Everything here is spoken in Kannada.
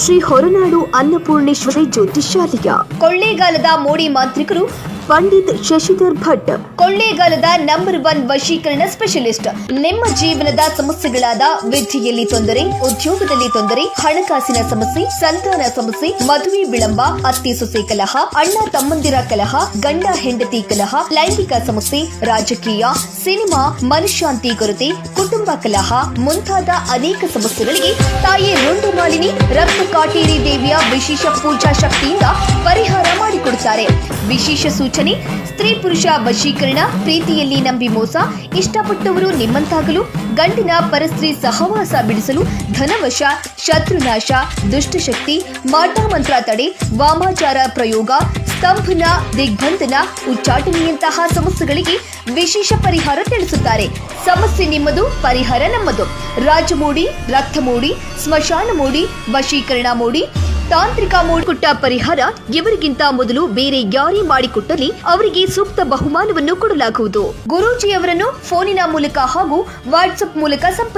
ಶ್ರೀ ಹೊರನಾಡು ಅನ್ನಪೂರ್ಣೇಶ್ವರಿ ಜ್ಯೋತಿಷ್ಯಾಲಯ, ಕೊಳ್ಳೇಗಾಲದ ಮೋಡಿ ಮಾಂತ್ರಿಕರು ಪಂಡಿತ್ ಶಶಿಧರ್ ಭಟ್, ಕೊಳ್ಳೇಗಾಲದ ನಂಬರ್ 1 ವಶೀಕರಣ ಸ್ಪೆಷಲಿಸ್ಟ್. ನಿಮ್ಮ ಜೀವನದ ಸಮಸ್ಯೆಗಳಾದ ವಿದ್ಯೆಯಲ್ಲಿ ತೊಂದರೆ, ಉದ್ಯೋಗದಲ್ಲಿ ತೊಂದರೆ, ಹಣಕಾಸಿನ ಸಮಸ್ಯೆ, ಸಂತಾನ ಸಮಸ್ಯೆ, ಮದುವೆ ವಿಳಂಬ, ಅತ್ತೆ ಸೊಸೆ ಕಲಹ, ಅಣ್ಣ ತಮ್ಮಂದಿರ ಕಲಹ, ಗಂಡ ಹೆಂಡತಿ ಕಲಹ, ಲೈಂಗಿಕ ಸಮಸ್ಯೆ, ರಾಜಕೀಯ, ಸಿನಿಮಾ, ಮನಃಶಾಂತಿ ಕೊರತೆ, ಕುಟುಂಬ ಕಲಹ ಮುಂತಾದ ಅನೇಕ ಸಮಸ್ಯೆಗಳಿಗೆ ತಾಯಿ ರುಂಡುಮಾಲಿನಿ ರಕ್ತ ಕಾಟೇರಿ ದೇವಿಯ ವಿಶೇಷ ಪೂಜಾ ಶಕ್ತಿಯಿಂದ ಪರಿಹಾರ ಮಾಡಿಕೊಡುತ್ತಾರೆ. ವಿಶೇಷ ಸೂಚನೆ: ಸ್ತ್ರೀ ಪುರುಷ ವಶೀಕರಣ, ಪ್ರೀತಿಯಲ್ಲಿ ನಂಬಿ ಮೋಸ, ಇಷ್ಟಪಟ್ಟವರು ನಿಮ್ಮಂತಾಗಲು, ಗಂಡಿನ ಪರಸ್ತ್ರೀ ಸಹವಾಸ ಬಿಡಿಸಲು, ಧನವಶ, ಶತ್ರುನಾಶ, ದುಷ್ಟಶಕ್ತಿ, ಮಾಟ ಮಂತ್ರ ತಡೆ, ವಾಮಾಚಾರ ಪ್ರಯೋಗ, ಸ್ತಂಭನ, ದಿಗ್ಬಂಧನ, ಉಚ್ಚಾಟನೆಯಂತಹ ಸಮಸ್ಯೆಗಳಿಗೆ ವಿಶೇಷ ಪರಿಹಾರ ತಿಳಿಸುತ್ತಾರೆ. ಸಮಸ್ಯೆ ನಿಮ್ಮದು, ಪರಿಹಾರ ನಮ್ಮದು. ರಾಜಮೋಡಿ, ರಕ್ತಮೋಡಿ, ಸ್ಮಶಾನ ಮೋಡಿ, ವಶೀಕರಣ ಮೋಡಿ, ತಾಂತ್ರಿಕ ಮೋಡಿಕೊಟ್ಟ ಪರಿಹಾರ ಇವರಿಗಿಂತ ಮೊದಲು ಬೇರೆ ಯಾರೇ ಮಾಡಿಕೊಟ್ಟಲ್ಲಿ ಅವರಿಗೆ ಸೂಕ್ತ ಬಹುಮಾನವನ್ನು ಕೊಡಲಾಗುವುದು. ಗುರೂಜಿಯವರನ್ನು ಫೋನಿನ ಮೂಲಕ ಹಾಗೂ ವಾಟ್ಸ್ಆಪ್ ಮೂಲಕ ಸಂಪರ್ಕ